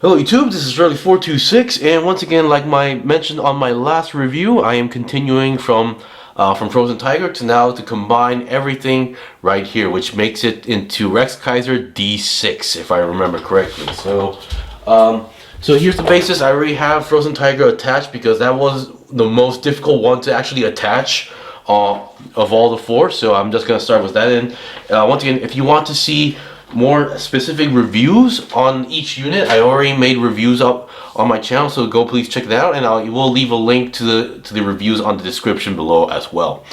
Hello YouTube, this is Shirley426, and once again, like I mentioned on my last review, I am continuing from Frozen Tiger to now to combine everything right here, which makes it into Rex Kaiser D6, if I remember correctly. So here's the basis. I already have Frozen Tiger attached because that was the most difficult one to actually attach of all the four. So I'm just gonna start with that. And once again, if you want to see more specific reviews on each unit, I already made reviews up on my channel, so go please check that out, and I will leave a link to the reviews on the description below as well.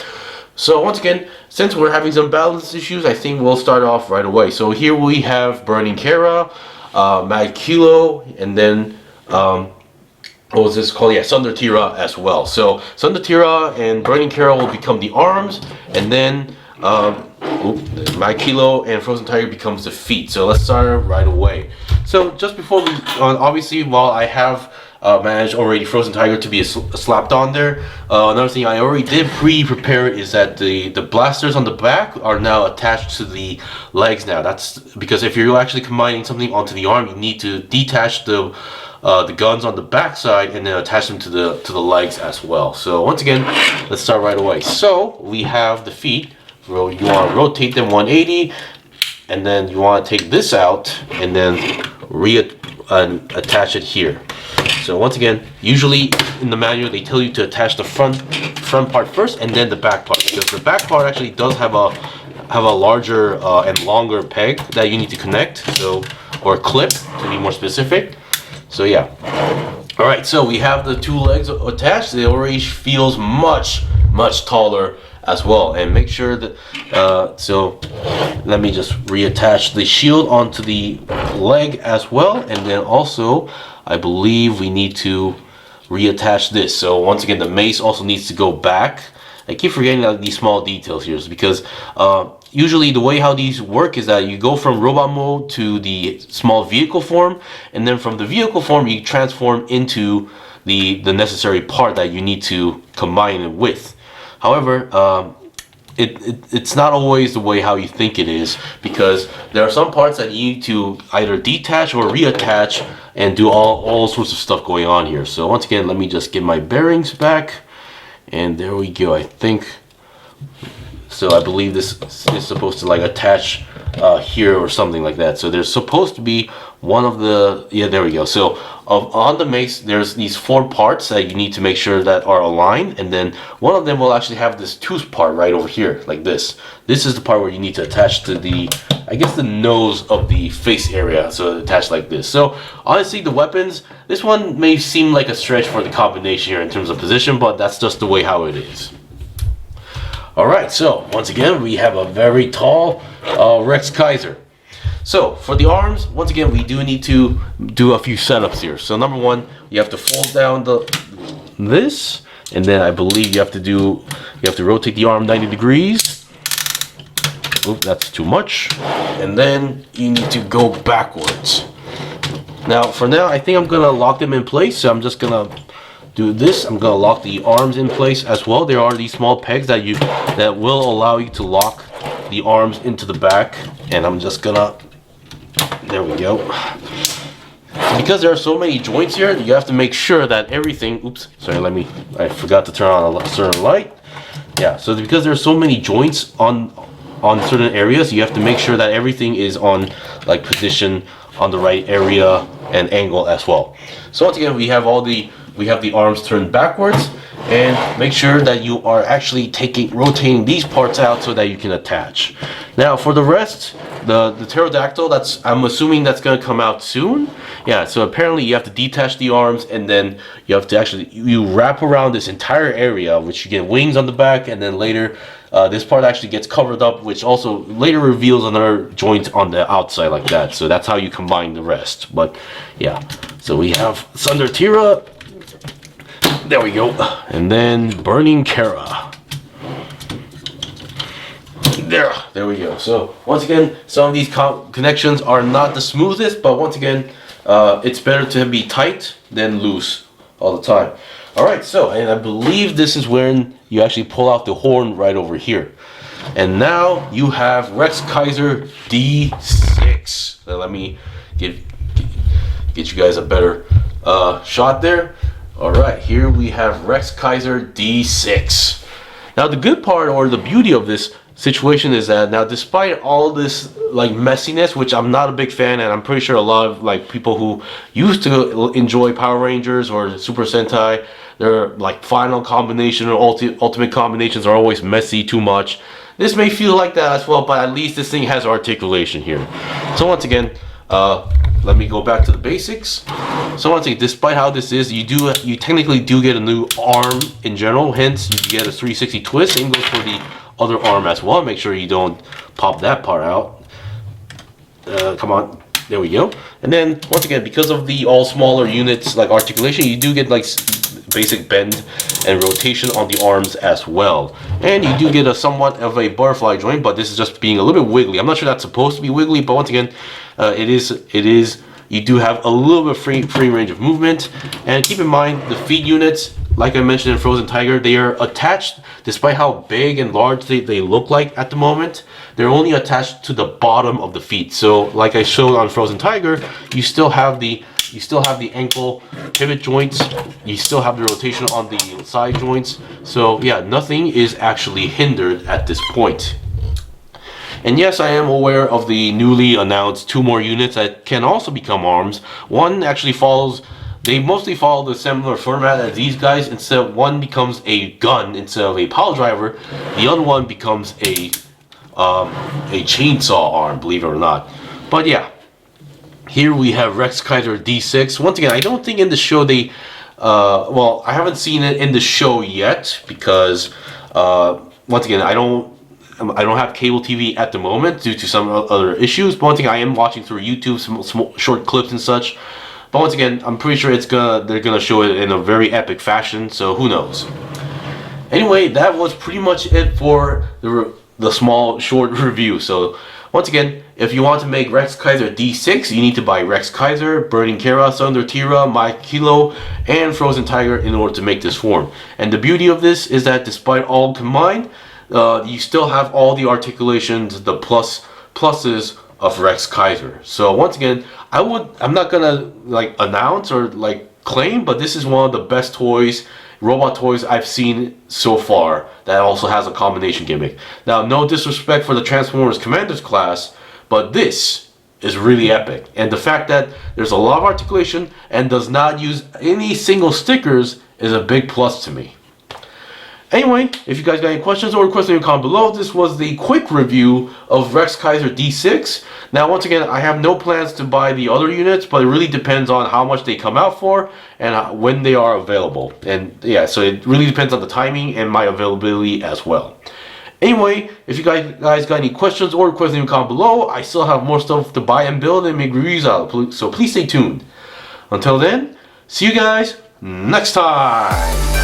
So once again, since we're having some balance issues, I think we'll start off right away. So here we have Burning Cera, Mad Kylo, and then what was this called? Yeah, Thunder Tyrea as well. So Thunder Tyrea and Burning Cera will become the arms, and then my Kylo and Frozen Tiger becomes the feet. So let's start right away. So just before we, obviously, while I have managed already Frozen Tiger to be slapped on there, another thing I already did pre-prepare is that the blasters on the back are now attached to the legs now. That's because if you're actually combining something onto the arm, you need to detach the guns on the back side and then attach them to the legs as well. So once again, let's start right away. So we have the feet. You want to rotate them 180, and then you want to take this out and then attach it here. So once again, usually in the manual they tell you to attach the front part first and then the back part, because the back part actually does have a larger and longer peg that you need to connect, so, or clip to be more specific. So yeah. All right, so we have the two legs attached. It already feels much taller as well, and make sure that so let me just reattach the shield onto the leg as well, and then also I believe we need to reattach this. So once again, the mace also needs to go back. I keep forgetting these small details here because usually the way how these work is that you go from robot mode to the small vehicle form, and then from the vehicle form you transform into the necessary part that you need to combine it with. However, it's not always the way how you think it is, because there are some parts that you need to either detach or reattach and do all sorts of stuff going on here. So once again, let me just get my bearings back, and there we go. I think so. I believe this is supposed to like attach here or something like that. So there's supposed to be one of the, yeah, there we go. So on the mace, there's these four parts that you need to make sure that are aligned, and then one of them will actually have this tooth part right over here, like this. This is the part where you need to attach to the, I guess, the nose of the face area, so attached like this. So honestly, the weapons, this one may seem like a stretch for the combination here in terms of position, but that's just the way how it is. Alright, so once again, we have a very tall Rex Kaiser. So for the arms, once again, we do need to do a few setups here. So number one, you have to fold down this, and then I believe you have to rotate the arm 90 degrees. Oop, that's too much. And then you need to go backwards. Now, for now, I think I'm gonna lock them in place. So I'm just gonna do this. I'm gonna lock the arms in place as well. There are these small pegs that will allow you to lock the arms into the back, and I'm just gonna, there we go. Because there are so many joints here, you have to make sure that everything, oops, sorry, I forgot to turn on a certain light. Yeah, so because there are so many joints on certain areas, you have to make sure that everything is on like position on the right area and angle as well. So once again, we have the arms turned backwards, and make sure that you are actually rotating these parts out so that you can attach. Now for the rest, the pterodactyl, I'm assuming that's going to come out soon. Yeah, so apparently you have to detach the arms, and then you have to you wrap around this entire area, which you get wings on the back, and then later this part actually gets covered up, which also later reveals another joint on the outside like that. So that's how you combine the rest. But yeah, so we have Thunder Tyrea. There we go. And then Burning Cera. There we go. So once again, some of these connections are not the smoothest, but once again, it's better to be tight than loose all the time. Alright, so, and I believe this is when you actually pull out the horn right over here. And now you have Rex Kaiser D6. So let me get you guys a better shot there. Alright, here we have Rex Kaiser D6. Now the good part or the beauty of this situation is that now despite all this like messiness, which I'm not a big fan, and I'm pretty sure a lot of like people who used to enjoy Power Rangers or Super Sentai, their like final combination or ultimate combinations are always messy too much. This may feel like that as well, but at least this thing has articulation here. So once again, let me go back to the basics. So once again, despite how this is, you technically do get a new arm in general. Hence, you get a 360 twist. Same goes for the other arm as well. Make sure you don't pop that part out. Come on, there we go. And then once again, because of the all smaller units like articulation, you do get like basic bend and rotation on the arms as well. And you do get a somewhat of a butterfly joint, but this is just being a little bit wiggly. I'm not sure that's supposed to be wiggly, but once again, it is. You do have a little bit of free range of movement. And keep in mind, the feet units, like I mentioned in Frozen Tiger, they are attached, despite how big and large they look like at the moment, they're only attached to the bottom of the feet. So like I showed on Frozen Tiger, you still have the ankle pivot joints, you still have the rotation on the side joints. So yeah, nothing is actually hindered at this point. And yes, I am aware of the newly announced 2 more units that can also become arms. One actually they mostly follow the similar format as these guys. Instead, one becomes a gun instead of a pile driver. The other one becomes a chainsaw arm, believe it or not. But yeah, here we have Rex Kaiser D6. Once again, I don't think in the show they, well, I haven't seen it in the show yet because, once again, I don't have cable TV at the moment due to some other issues. But one thing, I am watching through YouTube, some short clips and such. But once again, I'm pretty sure they're gonna show it in a very epic fashion. So who knows? Anyway, that was pretty much it for the small short review. So once again, if you want to make Rex Kaiser D6, you need to buy Rex Kaiser, Burning Cera, Thunder Tyrea, Kylo, and Frozen Tiger in order to make this form. And the beauty of this is that despite all combined, you still have all the articulations, the pluses of Rex Kaiser. So once again, I'm not gonna like announce or like claim, but this is one of the best robot toys I've seen so far that also has a combination gimmick. Now, no disrespect for the Transformers Commanders class, but this is really epic. And the fact that there's a lot of articulation and does not use any single stickers is a big plus to me. Anyway, if you guys got any questions or requests, leave a comment below. This was the quick review of Rex Kaiser D6. Now, once again, I have no plans to buy the other units, but it really depends on how much they come out for and when they are available. And yeah, so it really depends on the timing and my availability as well. Anyway, if you guys got any questions or requests, leave a comment below. I still have more stuff to buy and build and make reviews out, so please stay tuned. Until then, see you guys next time.